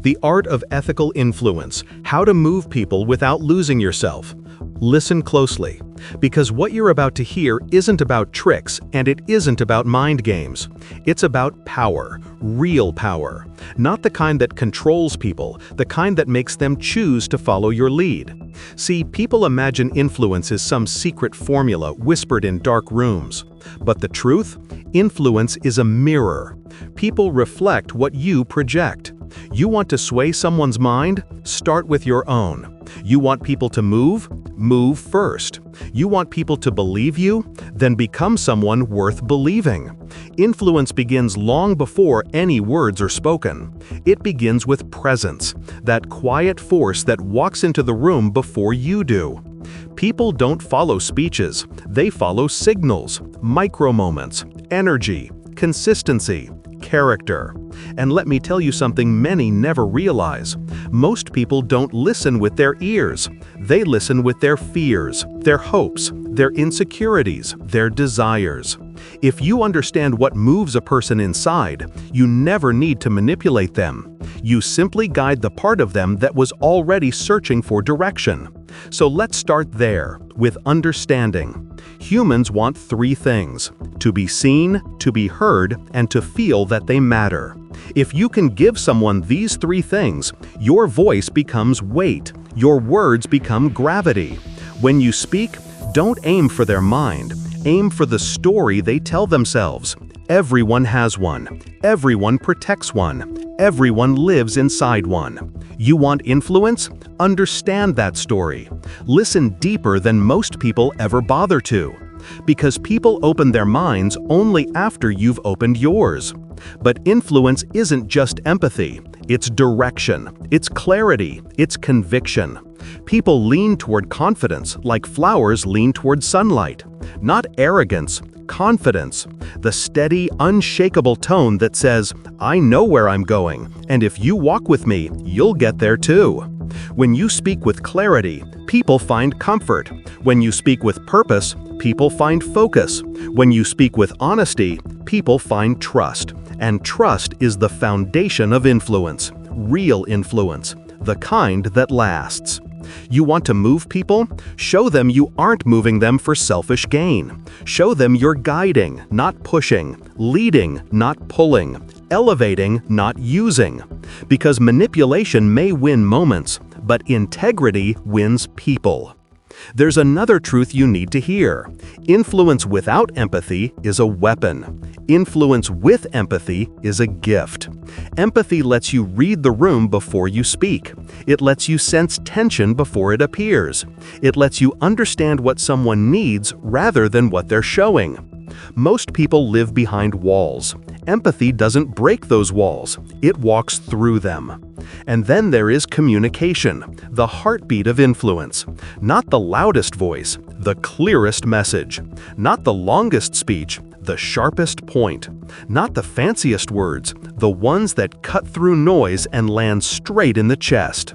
The Art of Ethical Influence: How to Move People Without Losing Yourself. Listen closely, because what you're about to hear isn't about tricks and it isn't about mind games. It's about power, real power. Not the kind that controls people, the kind that makes them choose to follow your lead. See, people imagine influence is some secret formula whispered in dark rooms. But the truth? Influence is a mirror. People reflect what you project. You want to sway someone's mind? Start with your own. You want people to move? Move first. You want people to believe you? Then become someone worth believing. Influence begins long before any words are spoken. It begins with presence, that quiet force that walks into the room before you do. People don't follow speeches, they follow signals, micro-moments, energy, consistency, character. And let me tell you something many never realize. Most people don't listen with their ears. They listen with their fears, their hopes, their insecurities, their desires. If you understand what moves a person inside, you never need to manipulate them. You simply guide the part of them that was already searching for direction. So let's start there, with understanding. Humans want three things: to be seen, to be heard, and to feel that they matter. If you can give someone these three things, your voice becomes weight, your words become gravity. When you speak, don't aim for their mind, aim for the story they tell themselves. Everyone has one. Everyone protects one. Everyone lives inside one. You want influence? Understand that story. Listen deeper than most people ever bother to. Because people open their minds only after you've opened yours. But influence isn't just empathy. It's direction. It's clarity. It's conviction. People lean toward confidence like flowers lean toward sunlight. Not arrogance, confidence. The steady, unshakable tone that says, "I know where I'm going, and if you walk with me, you'll get there too." When you speak with clarity, people find comfort. When you speak with purpose, people find focus. When you speak with honesty, people find trust. And trust is the foundation of influence, real influence, the kind that lasts. You want to move people? Show them you aren't moving them for selfish gain. Show them you're guiding, not pushing, leading, not pulling, elevating, not using. Because manipulation may win moments, but integrity wins people. There's another truth you need to hear. Influence without empathy is a weapon. Influence with empathy is a gift. Empathy lets you read the room before you speak. It lets you sense tension before it appears. It lets you understand what someone needs rather than what they're showing. Most people live behind walls. Empathy doesn't break those walls, it walks through them. And then there is communication, the heartbeat of influence. Not the loudest voice, the clearest message. Not the longest speech, the sharpest point. Not the fanciest words, the ones that cut through noise and land straight in the chest.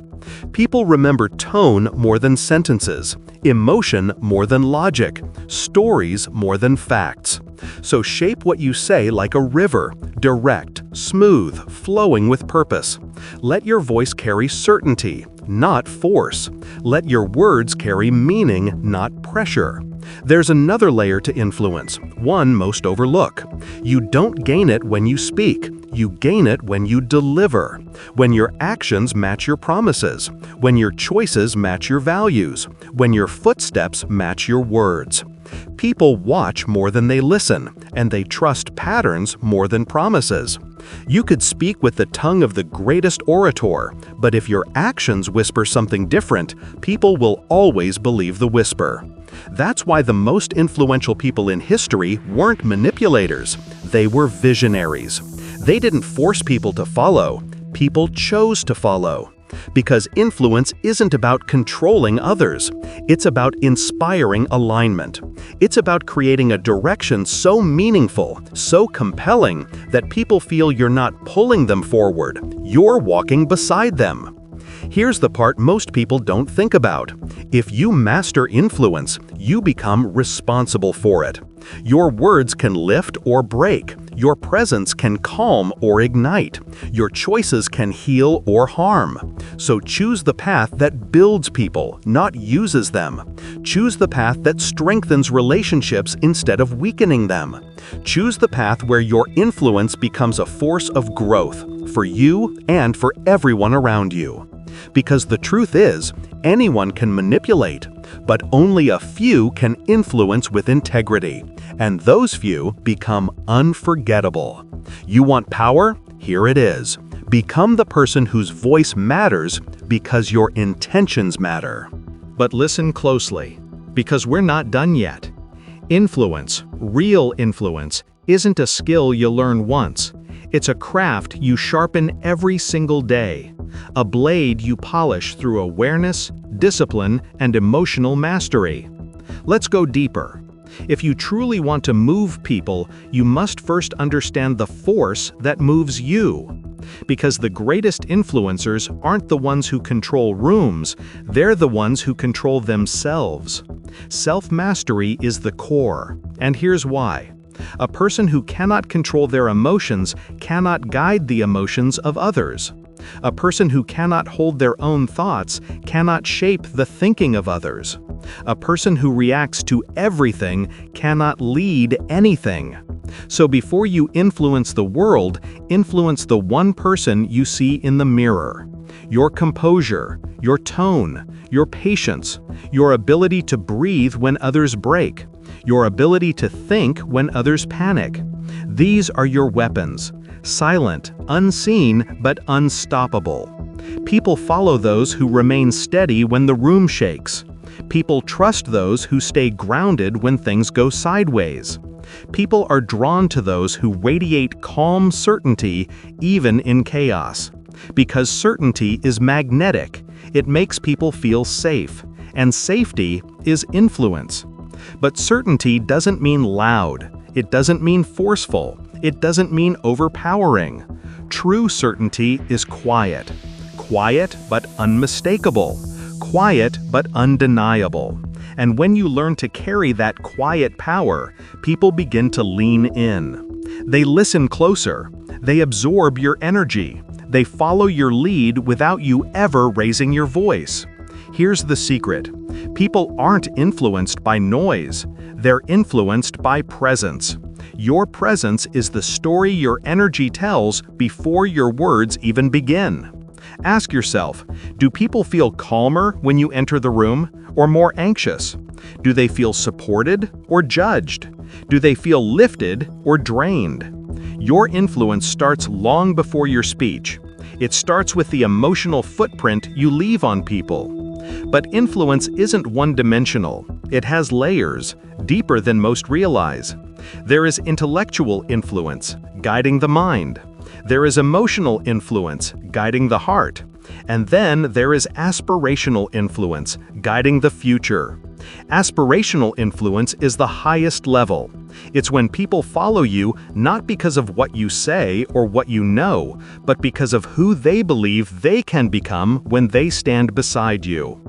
People remember tone more than sentences, emotion more than logic, stories more than facts. So shape what you say like a river, direct, smooth, flowing with purpose. Let your voice carry certainty, not force. Let your words carry meaning, not pressure. There's another layer to influence, one most overlooked. You don't gain it when you speak. You gain it when you deliver. When your actions match your promises. When your choices match your values. When your footsteps match your words. People watch more than they listen, and they trust patterns more than promises. You could speak with the tongue of the greatest orator, but if your actions whisper something different, people will always believe the whisper. That's why the most influential people in history weren't manipulators. They were visionaries. They didn't force people to follow. People chose to follow. Because influence isn't about controlling others. It's about inspiring alignment. It's about creating a direction so meaningful, so compelling, that people feel you're not pulling them forward, you're walking beside them. Here's the part most people don't think about. If you master influence, you become responsible for it. Your words can lift or break. Your presence can calm or ignite. Your choices can heal or harm. So choose the path that builds people, not uses them. Choose the path that strengthens relationships instead of weakening them. Choose the path where your influence becomes a force of growth for you and for everyone around you. Because the truth is, anyone can manipulate, but only a few can influence with integrity, and those few become unforgettable. You want power? Here it is. Become the person whose voice matters because your intentions matter. But listen closely, because we're not done yet. Influence, real influence, isn't a skill you learn once. It's a craft you sharpen every single day. A blade you polish through awareness, discipline, and emotional mastery. Let's go deeper. If you truly want to move people, you must first understand the force that moves you. Because the greatest influencers aren't the ones who control rooms, they're the ones who control themselves. Self-mastery is the core, and here's why. A person who cannot control their emotions cannot guide the emotions of others. A person who cannot hold their own thoughts cannot shape the thinking of others. A person who reacts to everything cannot lead anything. So before you influence the world, influence the one person you see in the mirror. Your composure, your tone, your patience, your ability to breathe when others break, your ability to think when others panic. These are your weapons. Silent, unseen, but unstoppable. People follow those who remain steady when the room shakes. People trust those who stay grounded when things go sideways. People are drawn to those who radiate calm certainty even in chaos. Because certainty is magnetic, it makes people feel safe, and safety is influence. But certainty doesn't mean loud, it doesn't mean forceful, it doesn't mean overpowering. True certainty is quiet. Quiet but unmistakable. Quiet but undeniable. And when you learn to carry that quiet power, people begin to lean in. They listen closer. They absorb your energy. They follow your lead without you ever raising your voice. Here's the secret. People aren't influenced by noise. They're influenced by presence. Your presence is the story your energy tells before your words even begin. Ask yourself, do people feel calmer when you enter the room, or more anxious? Do they feel supported or judged? Do they feel lifted or drained? Your influence starts long before your speech. It starts with the emotional footprint you leave on people. But influence isn't one-dimensional. It has layers, deeper than most realize. There is intellectual influence, guiding the mind. There is emotional influence, guiding the heart. And then there is aspirational influence, guiding the future. Aspirational influence is the highest level. It's when people follow you not because of what you say or what you know, but because of who they believe they can become when they stand beside you.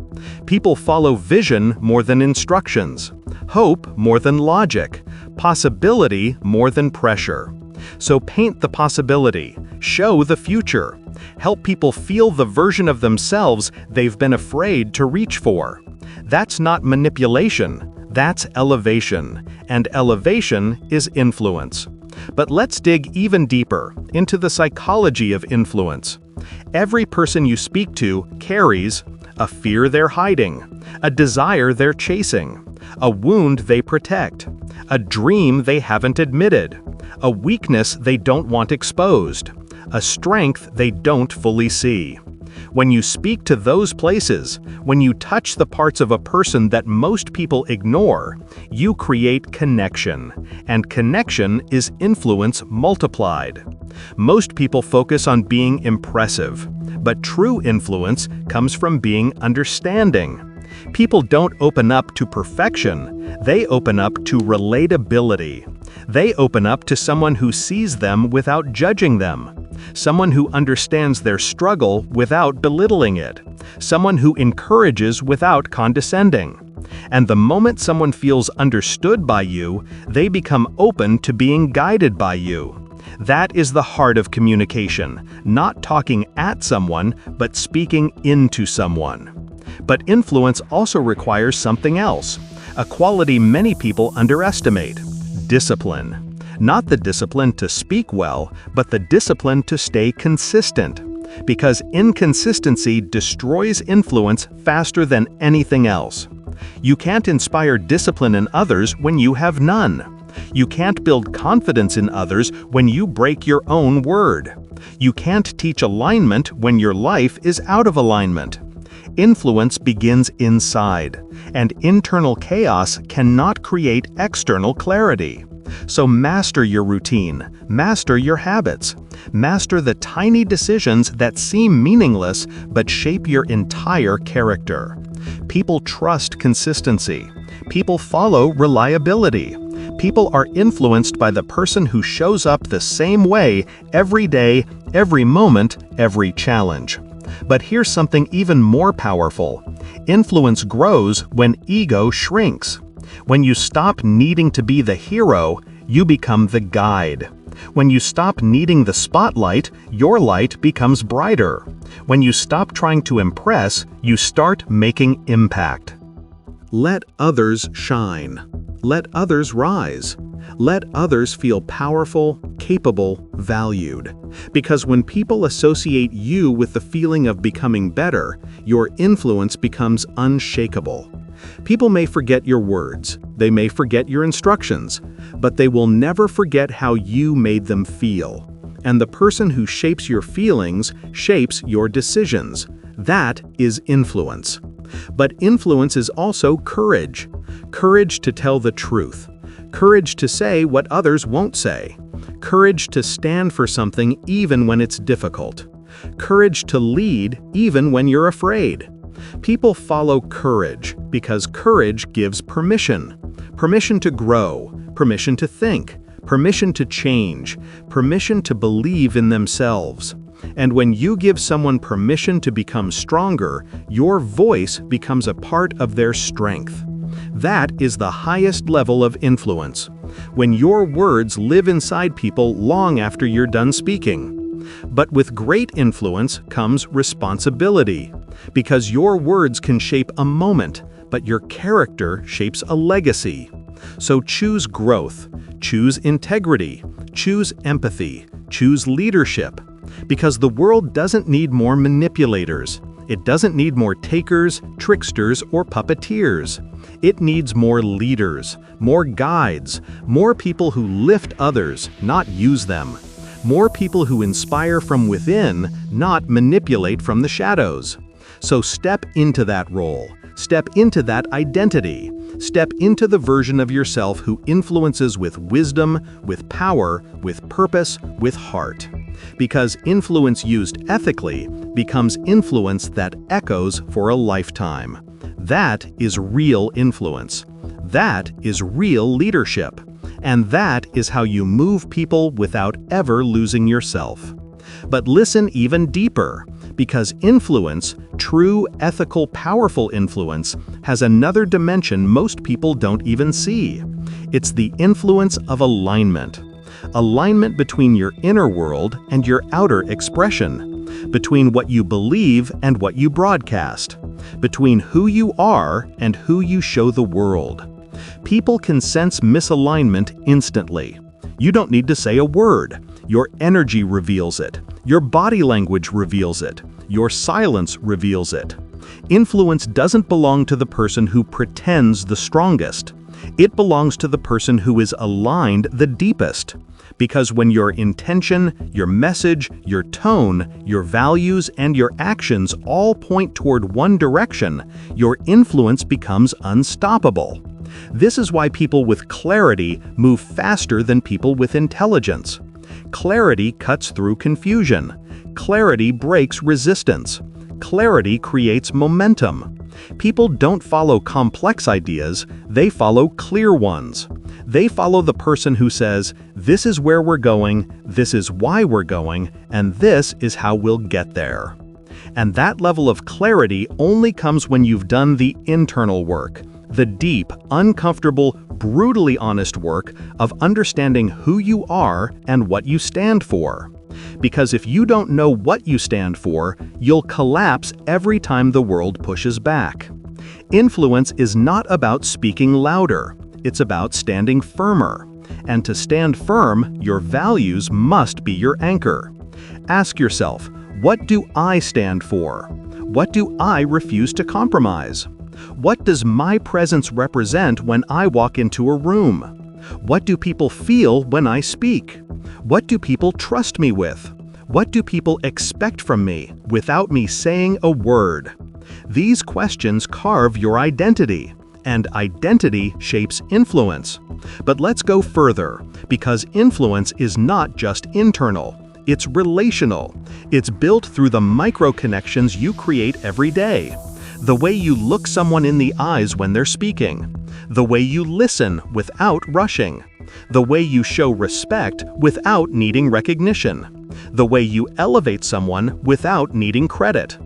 People follow vision more than instructions, hope more than logic, possibility more than pressure. So paint the possibility, show the future, help people feel the version of themselves they've been afraid to reach for. That's not manipulation, that's elevation, and elevation is influence. But let's dig even deeper into the psychology of influence. Every person you speak to carries a fear they're hiding, a desire they're chasing, a wound they protect, a dream they haven't admitted, a weakness they don't want exposed, a strength they don't fully see. When you speak to those places, when you touch the parts of a person that most people ignore, you create connection, and connection is influence multiplied. Most people focus on being impressive, but true influence comes from being understanding. People don't open up to perfection, they open up to relatability. They open up to someone who sees them without judging them, someone who understands their struggle without belittling it, someone who encourages without condescending. And the moment someone feels understood by you, they become open to being guided by you. That is the heart of communication, not talking at someone, but speaking into someone. But influence also requires something else, a quality many people underestimate: discipline. Not the discipline to speak well, but the discipline to stay consistent. Because inconsistency destroys influence faster than anything else. You can't inspire discipline in others when you have none. You can't build confidence in others when you break your own word. You can't teach alignment when your life is out of alignment. Influence begins inside, and internal chaos cannot create external clarity. So master your routine, master your habits, master the tiny decisions that seem meaningless but shape your entire character. People trust consistency. People follow reliability. People are influenced by the person who shows up the same way every day, every moment, every challenge. But here's something even more powerful. Influence grows when ego shrinks. When you stop needing to be the hero, you become the guide. When you stop needing the spotlight, your light becomes brighter. When you stop trying to impress, you start making impact. Let others shine. Let others rise. Let others feel powerful, capable, valued. Because when people associate you with the feeling of becoming better, your influence becomes unshakable. People may forget your words, they may forget your instructions, but they will never forget how you made them feel. And the person who shapes your feelings shapes your decisions. That is influence. But influence is also courage. Courage to tell the truth. Courage to say what others won't say. Courage to stand for something even when it's difficult. Courage to lead even when you're afraid. People follow courage because courage gives permission. Permission to grow, permission to think, permission to change, permission to believe in themselves. And when you give someone permission to become stronger, your voice becomes a part of their strength. That is the highest level of influence, when your words live inside people long after you're done speaking. But with great influence comes responsibility, because your words can shape a moment, but your character shapes a legacy. So choose growth, choose integrity, choose empathy, choose leadership. Because the world doesn't need more manipulators. It doesn't need more takers, tricksters, or puppeteers. It needs more leaders, more guides, more people who lift others, not use them. More people who inspire from within, not manipulate from the shadows. So step into that role. Step into that identity. Step into the version of yourself who influences with wisdom, with power, with purpose, with heart. Because influence used ethically becomes influence that echoes for a lifetime. That is real influence. That is real leadership. And that is how you move people without ever losing yourself. But listen even deeper, because influence, true, ethical, powerful influence, has another dimension most people don't even see. It's the influence of alignment. Alignment between your inner world and your outer expression, between what you believe and what you broadcast, between who you are and who you show the world. People can sense misalignment instantly. You don't need to say a word. Your energy reveals it. Your body language reveals it. Your silence reveals it. Influence doesn't belong to the person who pretends the strongest. It belongs to the person who is aligned the deepest. Because when your intention, your message, your tone, your values, and your actions all point toward one direction, your influence becomes unstoppable. This is why people with clarity move faster than people with intelligence. Clarity cuts through confusion. Clarity breaks resistance. Clarity creates momentum. People don't follow complex ideas, they follow clear ones. They follow the person who says, "This is where we're going, this is why we're going, and this is how we'll get there." And that level of clarity only comes when you've done the internal work, The deep, uncomfortable, brutally honest work of understanding who you are and what you stand for. Because if you don't know what you stand for, you'll collapse every time the world pushes back. Influence is not about speaking louder, it's about standing firmer. And to stand firm, your values must be your anchor. Ask yourself, what do I stand for? What do I refuse to compromise? What does my presence represent when I walk into a room? What do people feel when I speak? What do people trust me with? What do people expect from me without me saying a word? These questions carve your identity, and identity shapes influence. But let's go further, because influence is not just internal, it's relational. It's built through the micro-connections you create every day. The way you look someone in the eyes when they're speaking. The way you listen without rushing. The way you show respect without needing recognition. The way you elevate someone without needing credit.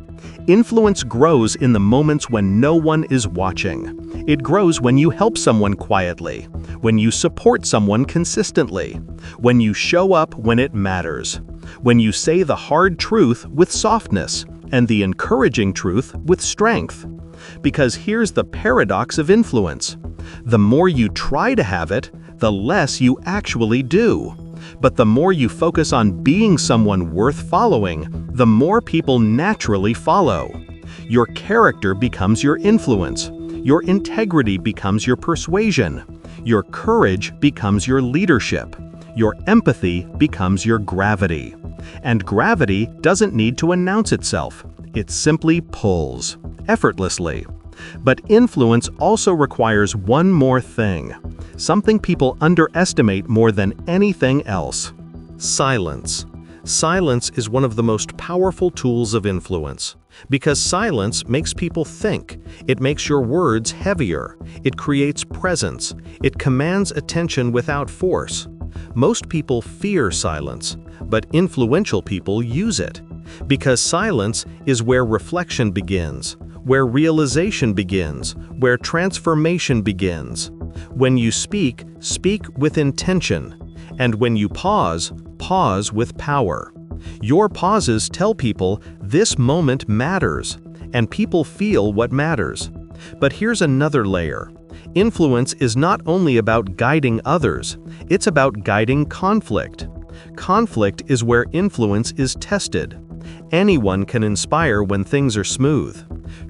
Influence grows in the moments when no one is watching. It grows when you help someone quietly, when you support someone consistently, when you show up when it matters, when you say the hard truth with softness and the encouraging truth with strength. Because here's the paradox of influence. The more you try to have it, the less you actually do. But the more you focus on being someone worth following, the more people naturally follow. Your character becomes your influence. Your integrity becomes your persuasion. Your courage becomes your leadership. Your empathy becomes your gravity. And gravity doesn't need to announce itself. It simply pulls, effortlessly. But influence also requires one more thing, something people underestimate more than anything else. Silence. Silence is one of the most powerful tools of influence. Because silence makes people think. It makes your words heavier. It creates presence. It commands attention without force. Most people fear silence, but influential people use it. Because silence is where reflection begins, where realization begins, where transformation begins. When you speak, speak with intention. And when you pause, pause with power. Your pauses tell people this moment matters, and people feel what matters. But here's another layer. Influence is not only about guiding others, it's about guiding conflict. Conflict is where influence is tested. Anyone can inspire when things are smooth.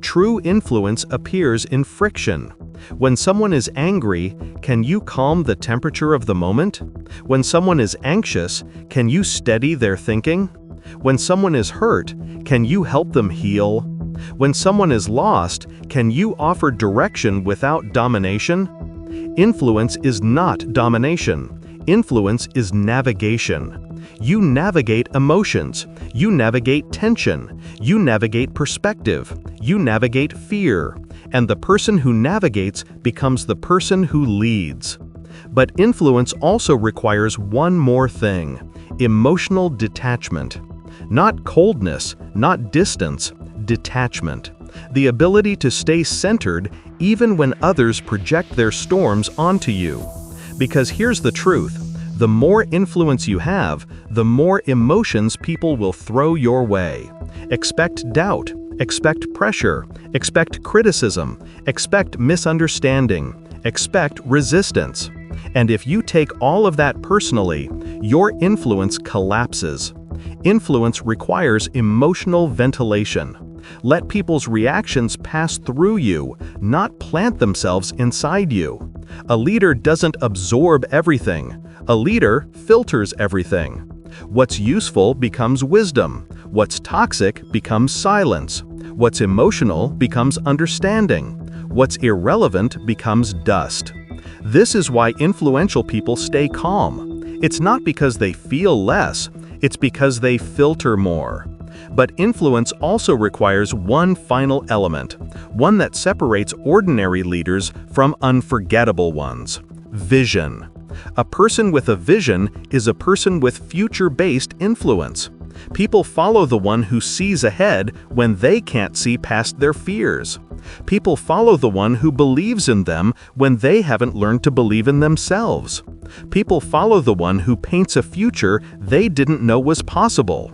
True influence appears in friction. When someone is angry, can you calm the temperature of the moment? When someone is anxious, can you steady their thinking? When someone is hurt, can you help them heal? When someone is lost, can you offer direction without domination? Influence is not domination. Influence is navigation. You navigate emotions. You navigate tension. You navigate perspective. You navigate fear. And the person who navigates becomes the person who leads. But influence also requires one more thing: emotional detachment. Not coldness, not distance, detachment. The ability to stay centered even when others project their storms onto you. Because here's the truth. The more influence you have, the more emotions people will throw your way. Expect doubt, expect pressure, expect criticism, expect misunderstanding, expect resistance. And if you take all of that personally, your influence collapses. Influence requires emotional ventilation. Let people's reactions pass through you, not plant themselves inside you. A leader doesn't absorb everything. A leader filters everything. What's useful becomes wisdom. What's toxic becomes silence. What's emotional becomes understanding. What's irrelevant becomes dust. This is why influential people stay calm. It's not because they feel less, it's because they filter more. But influence also requires one final element, one that separates ordinary leaders from unforgettable ones: vision. A person with a vision is a person with future-based influence. People follow the one who sees ahead when they can't see past their fears. People follow the one who believes in them when they haven't learned to believe in themselves. People follow the one who paints a future they didn't know was possible.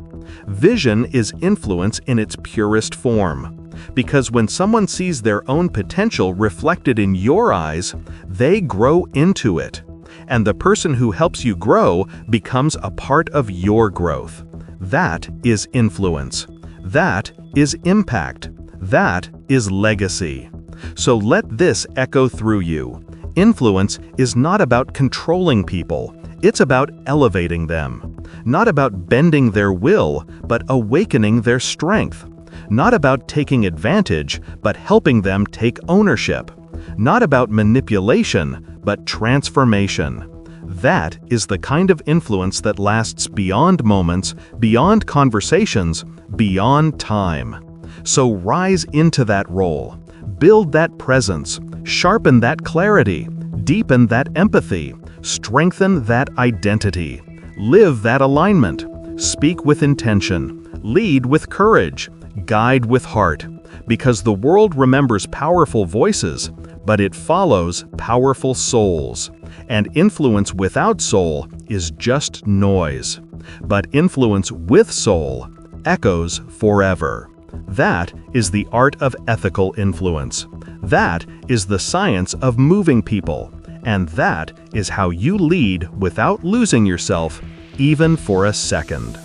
Vision is influence in its purest form. Because when someone sees their own potential reflected in your eyes, they grow into it. And the person who helps you grow becomes a part of your growth. That is influence. That is impact. That is legacy. So let this echo through you. Influence is not about controlling people. It's about elevating them. Not about bending their will, but awakening their strength. Not about taking advantage, but helping them take ownership. Not about manipulation, but transformation. That is the kind of influence that lasts beyond moments, beyond conversations, beyond time. So rise into that role. Build that presence. Sharpen that clarity. Deepen that empathy. Strengthen that identity. Live that alignment. Speak with intention. Lead with courage. Guide with heart. Because the world remembers powerful voices, but it follows powerful souls. And influence without soul is just noise. But influence with soul echoes forever. That is the art of ethical influence. That is the science of moving people. And that is how you lead without losing yourself, even for a second.